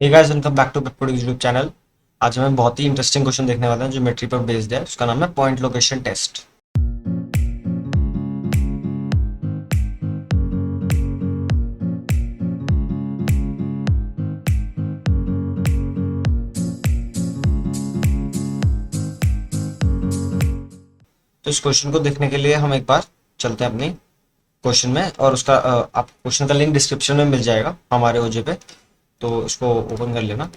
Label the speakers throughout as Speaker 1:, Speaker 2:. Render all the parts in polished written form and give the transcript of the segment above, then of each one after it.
Speaker 1: Hey guys, welcome back to paper YouTube channel. आज हमें बहुत ही इंटरेस्टिंग क्वेश्चन देखने वाले हैं जो ज्योमेट्री पर बेस्ड है। उसका नाम है पॉइंट लोकेशन टेस्ट। तो इस क्वेश्चन को देखने के लिए हम एक बार चलते हैं अपनी क्वेश्चन में, और उसका आप क्वेश्चन का लिंक डिस्क्रिप्शन में मिल जाएगा हमारे ओजे पे, तो इसको ओपन कर लेना।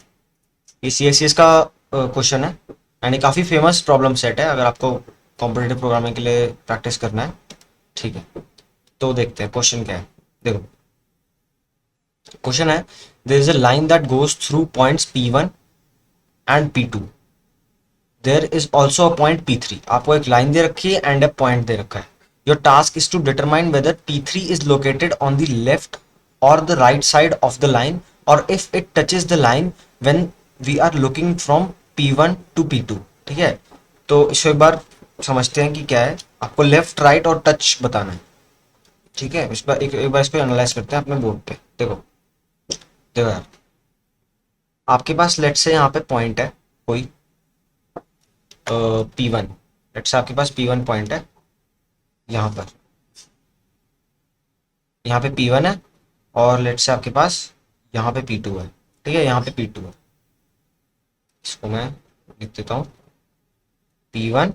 Speaker 1: ये सीएससीएस का क्वेश्चन है एंड ये काफ़ी फेमस प्रॉब्लम सेट है अगर आपको कॉम्पिटेटिव प्रोग्रामिंग के लिए प्रैक्टिस करना है। ठीक है, तो देखते हैं क्वेश्चन क्या है। देखो, क्वेश्चन है, there is a line that goes through points P1 and P2। There is also a point P3। आपको एक लाइन दे रखी है एंड अ पॉइंट दे रखा है। Your task is to determine whether P3 is located on the left और the right side of the line, और if it touches the line when we are looking from P1 to P2। ठीक है, तो इसको एक बार समझते हैं कि क्या है। आपको लेफ्ट, राइट और टच बताना है। ठीक है, इस बार एक बार इसको एनालाइज करते हैं अपने बोर्ड पे। देखो देखो यार, आपके पास लेट से यहाँ पे पॉइंट है कोई P1। लेट से आपके पास P1 पॉइंट है यहाँ पर, यहाँ पे P1 है, और लेट से आपके पास यहाँ पे P2 है। ठीक है, यहाँ पे P2 है। इसको मैं लिख देता हूँ P1।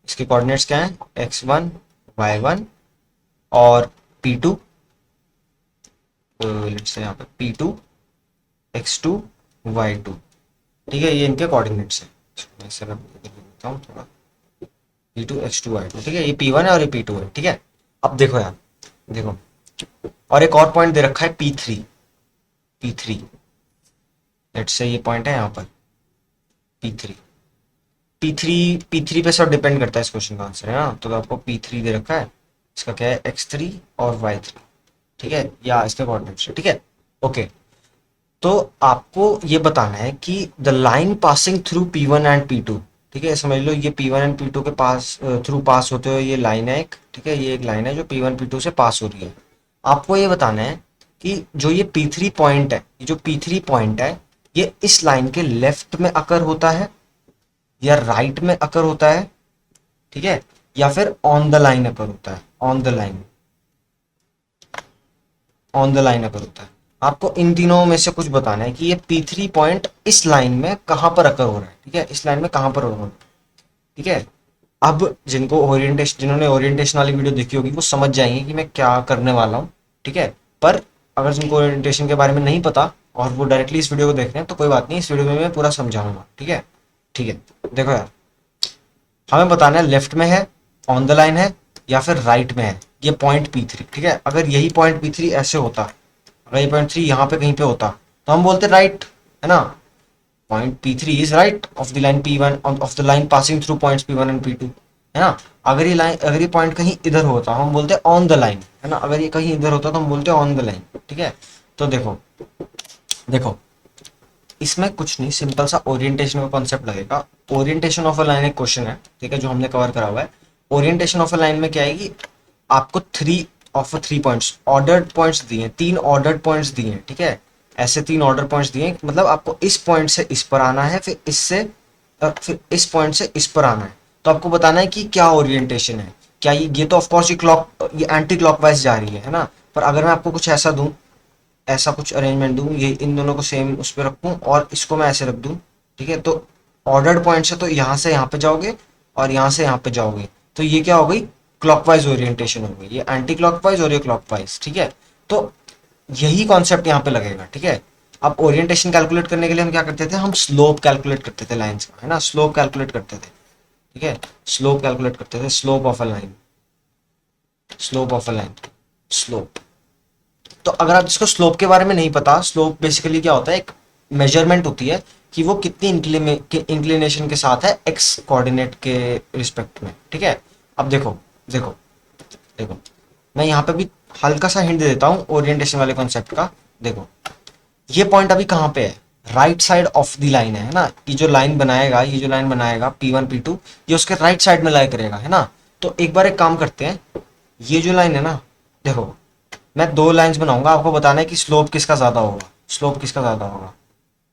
Speaker 1: इसके कोऑर्डिनेट्स क्या है, x1 y1, और P2 लेट से यहाँ पे P2 x2 y2। ठीक है, ये इनके कोऑर्डिनेट्स हैं। इसको मैं ऐसे रख देता हूँ थोड़ा, P2 x2 y2। ठीक है, ये P1 है और ये P2 है। ठीक है, अब देखो यार, देखो, और एक और पॉइंट दे रखा है P3। लेट्स से ये पॉइंट है यहाँ पर P3। P3 P3 पे सब डिपेंड करता है इस क्वेश्चन का आंसर, है ना। तो आपको P3 दे रखा है, इसका क्या है x3 और y3। ठीक है, या इसके कोऑर्डिनेट्स है। ठीक है, ओके। तो आपको ये बताना है कि the line passing through P1 and P2। ठीक है, समझ लो ये P1 एंड P2 के पास थ्रू पास होते हुए ये लाइन है एक। ठीक है, ये एक लाइन है जो P1 P2 से पास हो रही है। आपको ये बताना है कि जो ये P3 पॉइंट है, ये जो P3 पॉइंट है, ये इस लाइन के लेफ्ट में अकर होता है या राइट में अकर होता है। ठीक है, या फिर ऑन द लाइन अकर होता है, ऑन द लाइन अकर होता है। आपको इन तीनों में से कुछ बताना है कि ये P3 पॉइंट इस लाइन में कहां पर अकर हो रहा है। ठीक है, इस लाइन में कहां पर हो रहा है। ठीक है, अब जिन्होंने ओरिएंटेशन वाली वीडियो देखी होगी वो समझ जाएंगे कि मैं क्या करने वाला हूँ। ठीक है, पर अगर जिनको ओरिएंटेशन के बारे में नहीं पता और वो डायरेक्टली इस वीडियो को देख रहे हैं तो कोई बात नहीं, इस वीडियो में मैं पूरा समझाऊंगा। ठीक है, ठीक है, देखो यार, हमें बताना है लेफ्ट में है, ऑन द लाइन है, या फिर राइट में है ये पॉइंट P3। ठीक है, अगर यही पॉइंट P3 ऐसे होता, अगर ये पॉइंट 3 यहाँ पे कहीं पे होता तो हम बोलते राइट, है ना। Point P3 is right of the line P1, of the line passing through points P1 and P2, है ना। अगर ये पॉइंट कहीं इधर होता हम बोलते ऑन द लाइन, है ना। अगर ये कहीं इधर होता तो हम बोलते ऑन द लाइन। ठीक है, तो देखो देखो, इसमें कुछ नहीं, सिंपल सा ओरिएंटेशन का कॉन्सेप्ट लगेगा। ओरिएंटेशन ऑफ अ लाइन एक क्वेश्चन है, ठीक है, जो हमने कवर करा हुआ है। ओरिएंटेशन ऑफ अ लाइन में क्या है कि आपको थ्री पॉइंट्स, ऑर्डर्ड पॉइंट्स दिए हैं, 3 ऑर्डर्ड पॉइंट्स दिए हैं। ठीक है, ऐसे 3 ऑर्डर पॉइंट्स दिए हैं, मतलब आपको इस पॉइंट से इस पर आना है, फिर इस पॉइंट से इस पर आना है। तो आपको बताना है कि क्या ओरिएंटेशन है। क्या ये तो ऑफकोर्स ये एंटी क्लॉकवाइज जा रही है ना। पर अगर मैं आपको कुछ ऐसा दूं, ऐसा कुछ अरेंजमेंट दूं, ये इन दोनों को सेम उस पर रखूं और इसको मैं ऐसे रख दूं। ठीक है, तो ऑर्डर्ड पॉइंट से तो यहाँ से यहाँ पे जाओगे और यहाँ से यहाँ पे जाओगे, तो ये क्या हो गई, क्लॉकवाइज ओरिएंटेशन हो गई। ये एंटी क्लॉकवाइज और ये क्लॉकवाइज। ठीक है, तो यही कॉन्सेप्ट यहाँ पे लगेगा। ठीक है, अब ओरिएंटेशन कैलकुलेट करने के लिए हम क्या करते थे, हम स्लोप कैलकुलेट करते थे लाइंस का, है ना। स्लोप कैलकुलेट करते थे। ठीक है, स्लोप कैलकुलेट करते थे, slope of a line, slope of a line, slope. तो अगर आप इसको स्लोप के बारे में नहीं पता, स्लोप बेसिकली क्या होता है, एक मेजरमेंट होती है कि वो कितनी इंक्लिनेशन के साथ है एक्स कोऑर्डिनेट के रिस्पेक्ट में। ठीक है, अब देखो देखो देखो, मैं यहाँ पे भी हल्का सा हिंट दे देता हूँ ओरिएंटेशन वाले कॉन्सेप्ट का। देखो, ये पॉइंट अभी कहाँ पे है, right side of the line है ना। ये जो लाइन बनाएगा, ये जो लाइन बनाएगा P1 P2, ये उसके राइट साइड में लाई करेगा, है ना। तो एक बार एक काम करते हैं, ये जो लाइन है ना, देखो मैं 2 लाइंस बनाऊंगा, आपको बताना है कि स्लोप किसका ज्यादा होगा, स्लोप किसका ज्यादा होगा।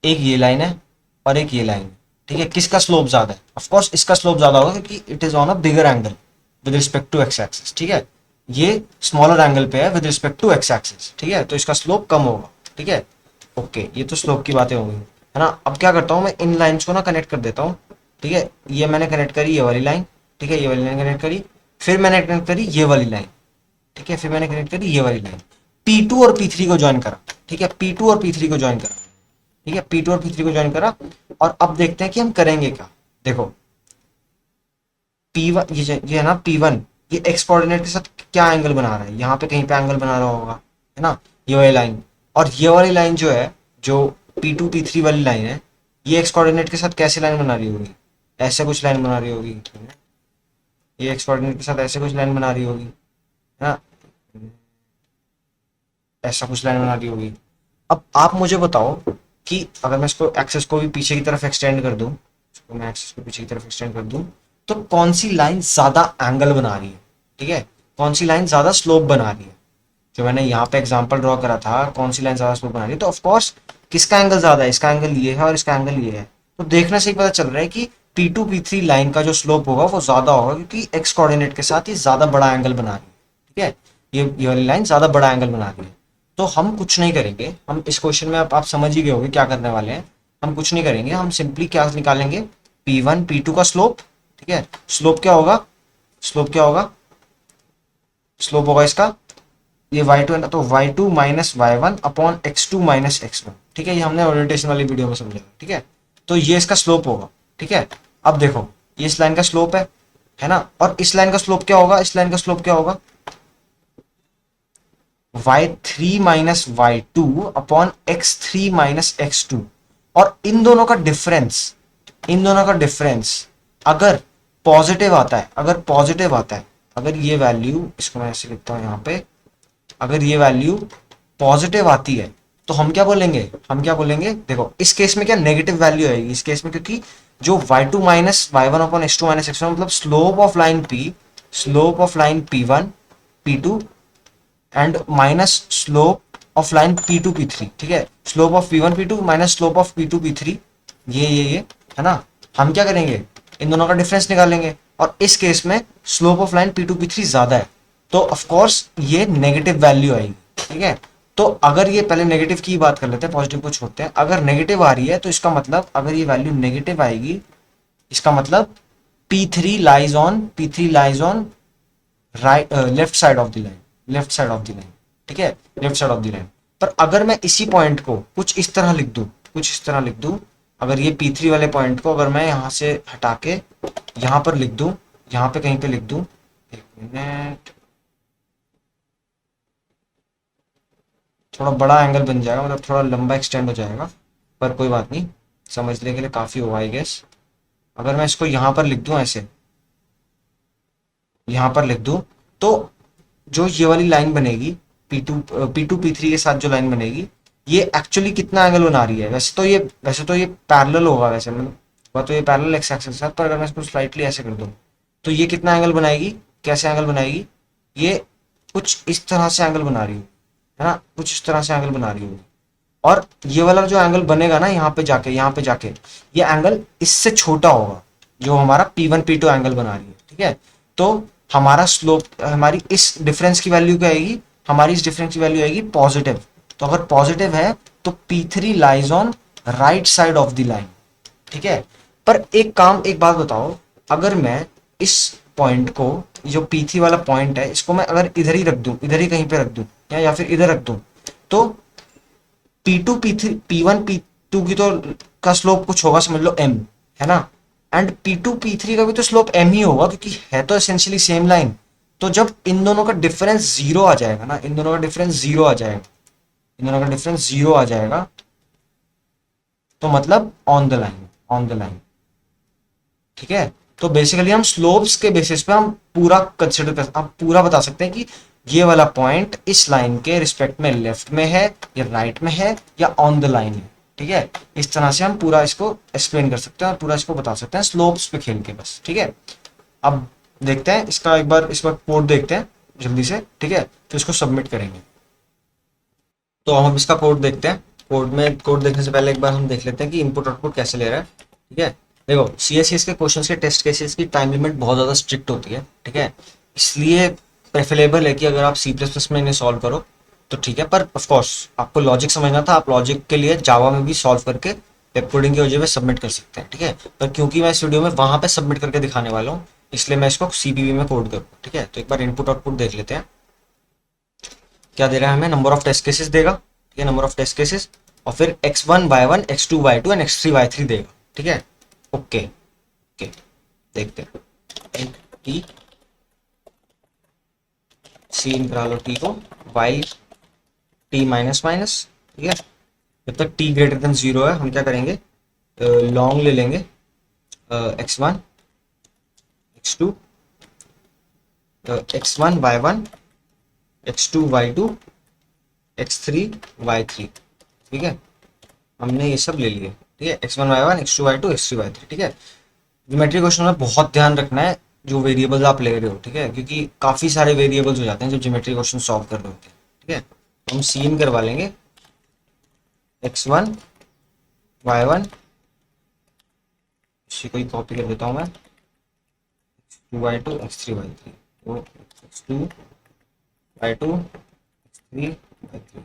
Speaker 1: एक ये लाइन है और एक ये लाइन है, ठीक है। किसका स्लोप ज्यादा है? ऑफ कोर्स इसका स्लोप ज्यादा होगा क्योंकि it is on a bigger angle with respect to X axis, ठीक है। ये स्मॉलर एंगल पे है with respect to X axis, ठीक है, तो इसका स्लोप कम होगा, ठीक है। ओके, ये तो स्लोप की बातें हो गई, है ना। अब क्या करता हूँ मैं, इन लाइन्स को ना कनेक्ट कर देता हूँ, ठीक है। ये मैंने कनेक्ट करी ये वाली लाइन, ठीक है, ये वाली लाइन कनेक्ट करी, फिर मैंने कनेक्ट करी ये वाली लाइन, ठीक है, फिर मैंने कनेक्ट करी ये वाली लाइन। P2 और P3 को ज्वाइन करा, ठीक है, P2 और P3 को ज्वाइन करा, ठीक है, P2 और P3 को ज्वाइन करा। और अब देखते हैं कि हम करेंगे क्या। देखो P1, ये है ना P1, ये एक्स कोऑर्डिनेट के साथ क्या एंगल बना रहा है, यहाँ पे कहीं पे एंगल बना रहा होगा, है ना, ये वाली लाइन। और ये वाली लाइन जो है, जो P2 P3 वाली लाइन है, ये एक्स कोऑर्डिनेट के साथ कैसी लाइन बना रही होगी? ऐसे कुछ लाइन बना रही होगी, ये एक्स कोऑर्डिनेट के साथ ऐसे कुछ लाइन बना रही होगी, है ना, ऐसा कुछ लाइन बना रही होगी। अब आप मुझे बताओ कि अगर मैं इसको एक्सेस को भी पीछे की तरफ एक्सटेंड कर दूं, इसको मैं एक्सेस को पीछे की तरफ एक्सटेंड कर दूं, तो कौन सी लाइन ज्यादा एंगल बना रही है, ठीक है, कौन सी लाइन ज्यादा स्लोप बना रही है? जो मैंने यहाँ पे एग्जांपल ड्रॉ करा था, कौन सी लाइन ज्यादा स्लोप बना रही है, तो ऑफ कोर्स किसका एंगल ज्यादा है? इसका एंगल ये है और इसका एंगल ये है। तो देखने से ही पता चल रहा है कि P2 P3 लाइन का जो स्लोप होगा वो ज्यादा होगा, क्योंकि एक्स कोऑर्डिनेट के साथ ये ज्यादा बड़ा एंगल बना रही है, ठीक है। ये वाली लाइन ज्यादा बड़ा एंगल बना रही है। तो हम कुछ नहीं करेंगे, हम इस क्वेश्चन में आप समझ ही गए होंगे क्या करने वाले हैं। हम कुछ नहीं करेंगे, हम सिंपली क्या निकालेंगे, P1 P2 का स्लोप, ठीक है। स्लोप क्या होगा? स्लोप क्या होगा? स्लोप होगा इसका, ये y2 है ना, तो y2 minus y1 upon x2 minus x1, ठीक है। ये हमने ओरिएंटेशन वाली वीडियो में समझा, ठीक है। तो ये इसका स्लोप होगा, ठीक है। अब देखो, ये इस लाइन का स्लोप है ना, और इस लाइन का स्लोप क्या होगा? इस लाइन का स्लोप क्या होगा? y3 minus y2 upon x3 minus x2। और इन दोनों का डिफरेंस, इन दोनों का डिफरेंस अगर पॉजिटिव आता है, अगर पॉजिटिव आता है, अगर ये वैल्यू, इसको मैं ऐसे लिखता हूं यहाँ पे, अगर ये वैल्यू पॉजिटिव आती है तो हम क्या बोलेंगे? हम क्या बोलेंगे? देखो इस केस में क्या नेगेटिव वैल्यू आएगी इस केस में, क्योंकि जो y2 minus y1 upon x2 minus x1 मतलब slope of line P, slope of line P1 P2 and minus slope of line P2 P3, ठीक है। Slope of P1 P2 minus slope of P2 P3, ये है ना। हम क्या करेंगे? इन दोनों का डिफरेंस निकालेंगे, और इस केस में slope of line P2 P3 ज्यादा है, तो ऑफ कोर्स ये नेगेटिव वैल्यू आएगी, ठीक है। तो अगर ये, पहले नेगेटिव की बात कर लेते हैं, पॉजिटिव को छोड़ते हैं। अगर नेगेटिव आ रही है तो इसका मतलब, अगर ये वैल्यू नेगेटिव आएगी, इसका मतलब P3 lies on right, left side of the line, left side of the line, ठीक है, left side of the line. पर अगर मैं इसी पॉइंट को कुछ इस तरह लिख दूं, कुछ इस तरह लिख दूं, अगर ये P3 वाले पॉइंट को अगर मैं यहां से हटा के यहां पर लिख दूं, यहां पे कहीं पे लिख दूं, एक मिनट, थोड़ा बड़ा एंगल बन जाएगा, मतलब थोड़ा लंबा एक्सटेंड हो जाएगा, पर कोई बात नहीं, समझने के लिए काफी होगा आई गेस। अगर मैं इसको यहां पर लिख दूं ऐसे, यहां पर लिख दूं, तो जो ये वाली लाइन बनेगी P2 P3 के साथ जो लाइन बनेगी, ये एक्चुअली कितना एंगल बना रही है? वैसे तो ये पैरेलल होगा, वैसे मतलब वह तो ये पैरेलल एक्स एक्सिस के साथ, पर अगर मैं इसको स्लाइटली ऐसे कर दूं तो ये कितना एंगल बनाएगी? कैसे एंगल बनाएगी? ये कुछ इस तरह से एंगल बना रही है ना, कुछ इस तरह से एंगल बना रही होगी। और ये वाला जो एंगल बनेगा ना, यहाँ पे जाके ये एंगल इससे छोटा होगा, जो हमारा P1 P2 एंगल बना रही है, ठीक है। तो हमारा स्लोप, हमारी इस डिफरेंस की वैल्यू क्या आएगी? हमारी इस डिफरेंस की वैल्यू आएगी पॉजिटिव। तो अगर पॉजिटिव है तो P3 lies on right side of the line, ठीक है। पर एक बात बताओ, अगर मैं इस पॉइंट को, जो P3 वाला पॉइंट है, इसको मैं अगर इधर ही रख दूं, इधर ही कहीं पे रख दूं, या फिर इधर रख दूं, तो P2 P3 P1 P2 की तो का स्लोप कुछ होगा, समझ लो m, है ना। एंड P2 P3 का भी तो स्लोप m ही होगा, क्योंकि है तो एसेंशियली सेम लाइन। तो जब इन दोनों का डिफरेंस जीरो आ जाएगा ना, इन दोनों का डिफरेंस जीरो आ जाएगा, इन दोनों का डिफरेंस जीरो आ जाएगा, तो मतलब on the line, on the line, ठीक है। तो बेसिकली हम स्लोप्स के बेसिस पे हम पूरा कंसिडर कर, हम पूरा बता सकते हैं कि ये वाला पॉइंट इस लाइन के रिस्पेक्ट में लेफ्ट में है या राइट में है या ऑन द लाइन है, ठीक है। इस तरह से हम पूरा इसको एक्सप्लेन कर सकते हैं और पूरा इसको बता सकते हैं स्लोप्स पे खेल के, बस, ठीक है। अब देखते हैं इसका, एक बार इस बार कोड देखते हैं जल्दी से, ठीक है, तो इसको सबमिट करेंगे। तो हम अब इसका कोड देखते हैं, कोड देखने से पहले एक बार हम देख लेते हैं कि इनपुट आउटपुट कैसे ले रहा है। ठीक है, देखो सीएससीएस के क्वेश्चंस के टेस्ट केसेस की टाइम लिमिट बहुत ज़्यादा स्ट्रिक्ट होती है। ठीक है, इसलिए प्रेफरेबल है कि अगर आप सी प्लस प्लस में इन्हें सॉल्व करो तो ठीक है, पर ऑफ कोर्स आपको लॉजिक समझना था, आप लॉजिक के लिए जावा में भी सॉल्व करके वेब कोडिंग की वजह पे सबमिट कर सकते हैं। ठीक है, पर क्योंकि मैं इस वीडियो में वहां पे सबमिट करके दिखाने वाला हूँ, इसलिए मैं इसको सीपीवी में कोड करूँ। ठीक है, तो एक बार इनपुट आउटपुट देख लेते हैं। क्या दे रहा है हमें, नंबर ऑफ टेस्ट केसेस देगा। ठीक है, नंबर ऑफ टेस्ट केसेस, और फिर x1 y1 x2 y2 and x3 y3 देगा। ठीक है, ओके ओके, देखते हैं। टी सी इन करा लो टी को, वाइल टी माइनस माइनस। ठीक है, जब तक टी ग्रेटर देन जीरो है हम क्या करेंगे, लॉन्ग ले लेंगे x1 x2 x1 y1 x2 y2 x3 y3। ठीक है, हमने ये सब ले लिए। ठीक है, x1 y1 x2 y2 x3 y3। ठीक है, ज्योमेट्री क्वेश्चन में बहुत ध्यान रखना है जो वेरिएबल्स आप ले रहे हो। ठीक है, क्योंकि काफ़ी सारे वेरिएबल्स हो जाते हैं जब ज्योमेट्री क्वेश्चन सॉल्व कर रहे होते हैं। ठीक है, तो हम सीन करवा लेंगे x1 y1, इसी को ही कॉपी कर देता हूँ मैं, x2 y2 x3 y3, तो x2 y2 x3 y3।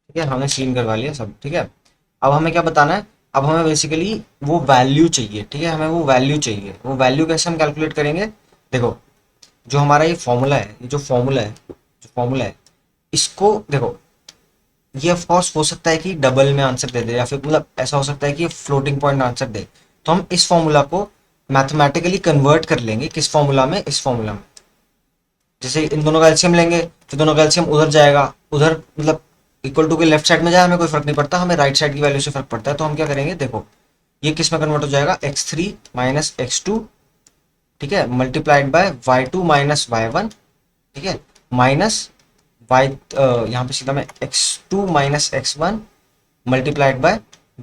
Speaker 1: ठीक है, हमने सीन करवा लिया सब। ठीक है, अब हमें क्या बताना है, अब हमें बेसिकली वो वैल्यू चाहिए। ठीक है, हमें वो वैल्यू चाहिए। वो वैल्यू कैसे हम कैलकुलेट करेंगे, देखो जो हमारा ये फॉर्मूला है, ये जो फॉर्मूला है इसको देखो, ये ऑफ कोर्स हो सकता है कि डबल में आंसर दे दे, या फिर मतलब ऐसा हो सकता है कि फ्लोटिंग पॉइंट आंसर दे। तो हम इस फॉर्मूला को मैथमेटिकली कन्वर्ट कर लेंगे किस फॉर्मूला में, इस फॉर्मूला में। जैसे इन दोनों का एलसीएम लेंगे, फिर दोनों का एलसीएम उधर जाएगा, उधर मतलब इक्वल टू के लेफ्ट साइड में जाए हमें कोई फर्क नहीं पड़ता, हमें राइट साइड की वैल्यू से फर्क पड़ता है। तो हम क्या करेंगे, देखो ये किस में कन्वर्ट हो जाएगा, x3 माइनस x2, ठीक है, multiplied by y2 minus y1। ठीक है, माइनस वाई, यहाँ पे सीधा मैं x2 minus x1 multiplied by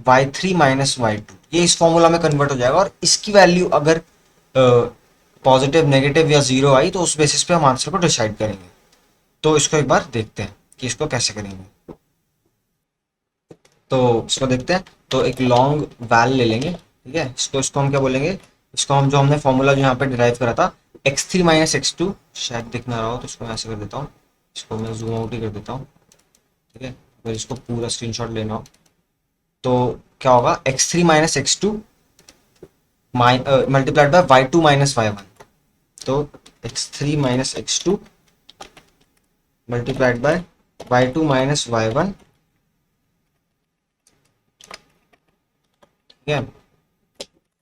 Speaker 1: y3 minus y2, ये इस फॉर्मूला में कन्वर्ट हो जाएगा। और इसकी वैल्यू अगर पॉजिटिव नेगेटिव या जीरो आई तो उस बेसिस पे हम आंसर को डिसाइड करेंगे। तो इसको एक बार देखते हैं कि इसको कैसे करेंगे। तो इसको देखते हैं, तो एक लॉन्ग वैल ले लेंगे। ठीक है, इसको हम क्या बोलेंगे, इसको हम जो हमने फॉर्मूला जो यहाँ पे डिराइव करा था x3 माइनस x2, शायद दिख ना रहा हो तो इसको मैं ऐसे कर देता हूँ, इसको मैं जूम आउट ही कर देता हूँ। ठीक है, अगर इसको पूरा स्क्रीनशॉट लेना हो तो क्या होगा, x3 minus x2 multiplied by y2 minus y1। तो x3 minus x2 multiplied by y2 minus y1। ठीक है,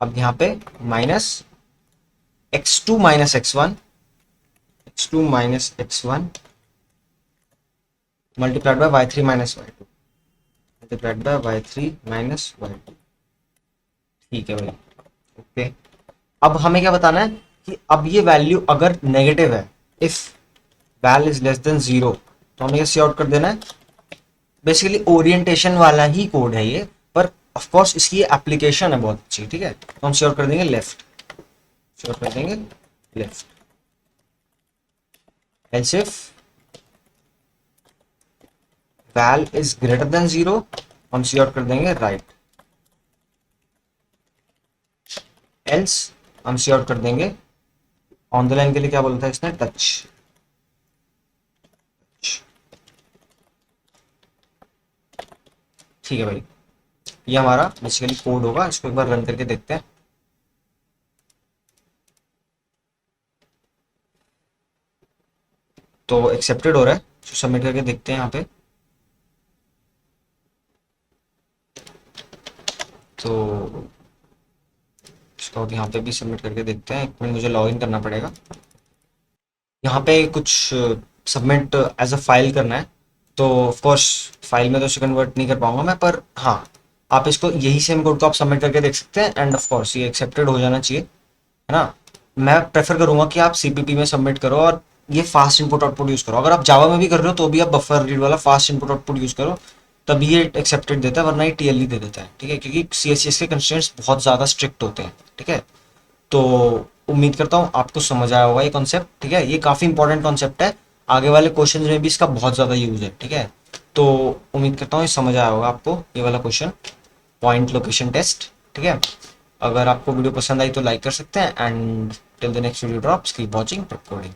Speaker 1: अब यहाँ पे minus x2 minus x1, x2 minus x1 multiplied by y3 minus y2, multiplied by y3 minus y2। ठीक है भाई, okay. अब हमें क्या बताना है कि अब ये वैल्यू अगर नेगेटिव है, if val is less than zero, तो हमें ये सी आउट कर देना है। बेसिकली ओरिएंटेशन वाला ही कोड है ये, पर ऑफ कोर्स इसकी एप्लीकेशन है बहुत अच्छी। ठीक है, तो हम सी आउट कर देंगे लेफ्ट, सी आउट कर देंगे left. Else if val is greater than zero, हम सी आउट कर देंगे राइट। एल्स हम सी आउट कर देंगे, ऑन द लाइन के लिए क्या बोलता है इसने, टच। ठीक है भाई, ये हमारा बेसिकली कोड होगा। इसको एक बार रन करके देखते हैं। तो एक्सेप्टेड हो रहा है, तो सबमिट करके देखते हैं यहाँ पे। तो इसको यहाँ पे भी सबमिट करके देखते हैं। एक मिनट, मुझे लॉगिन करना पड़ेगा। यहाँ पे कुछ सबमिट एज अ फाइल करना है, तो ऑफ कोर्स फाइल में तो इसे कन्वर्ट नहीं कर पाऊंगा मैं, पर हाँ आप इसको यही सेम कोड को आप सबमिट करके देख सकते हैं। एंड ऑफ कोर्स ये एक्सेप्टेड हो जाना चाहिए, है ना। मैं प्रेफर करूंगा कि आप सीपीपी में सबमिट करो और ये फास्ट इनपुट आउटपुट यूज करो। अगर आप जावा में भी कर रहे हो तो भी आप बफर रीड वाला फास्ट इनपुट आउटपुट यूज करो, तभी ये एक्सेप्टेड देता है, वरना ये टीएलई दे देता है। ठीक है, क्योंकि सीएससीएस के कंस्ट्रेंट्स बहुत ज़्यादा स्ट्रिक्ट होते हैं। ठीक है, तो उम्मीद करता हूँ आपको समझ आया होगा ये कॉन्सेप्ट। ठीक है, ये काफ़ी इंपॉर्टेंट कॉन्सेप्ट है, आगे वाले क्वेश्चन में भी इसका बहुत ज़्यादा यूज है। ठीक है, तो उम्मीद करता हूँ ये समझ आया होगा आपको ये वाला क्वेश्चन, पॉइंट लोकेशन टेस्ट। ठीक है, अगर आपको वीडियो पसंद आई तो लाइक कर सकते हैं, and till the next video drops keep watching prep coding.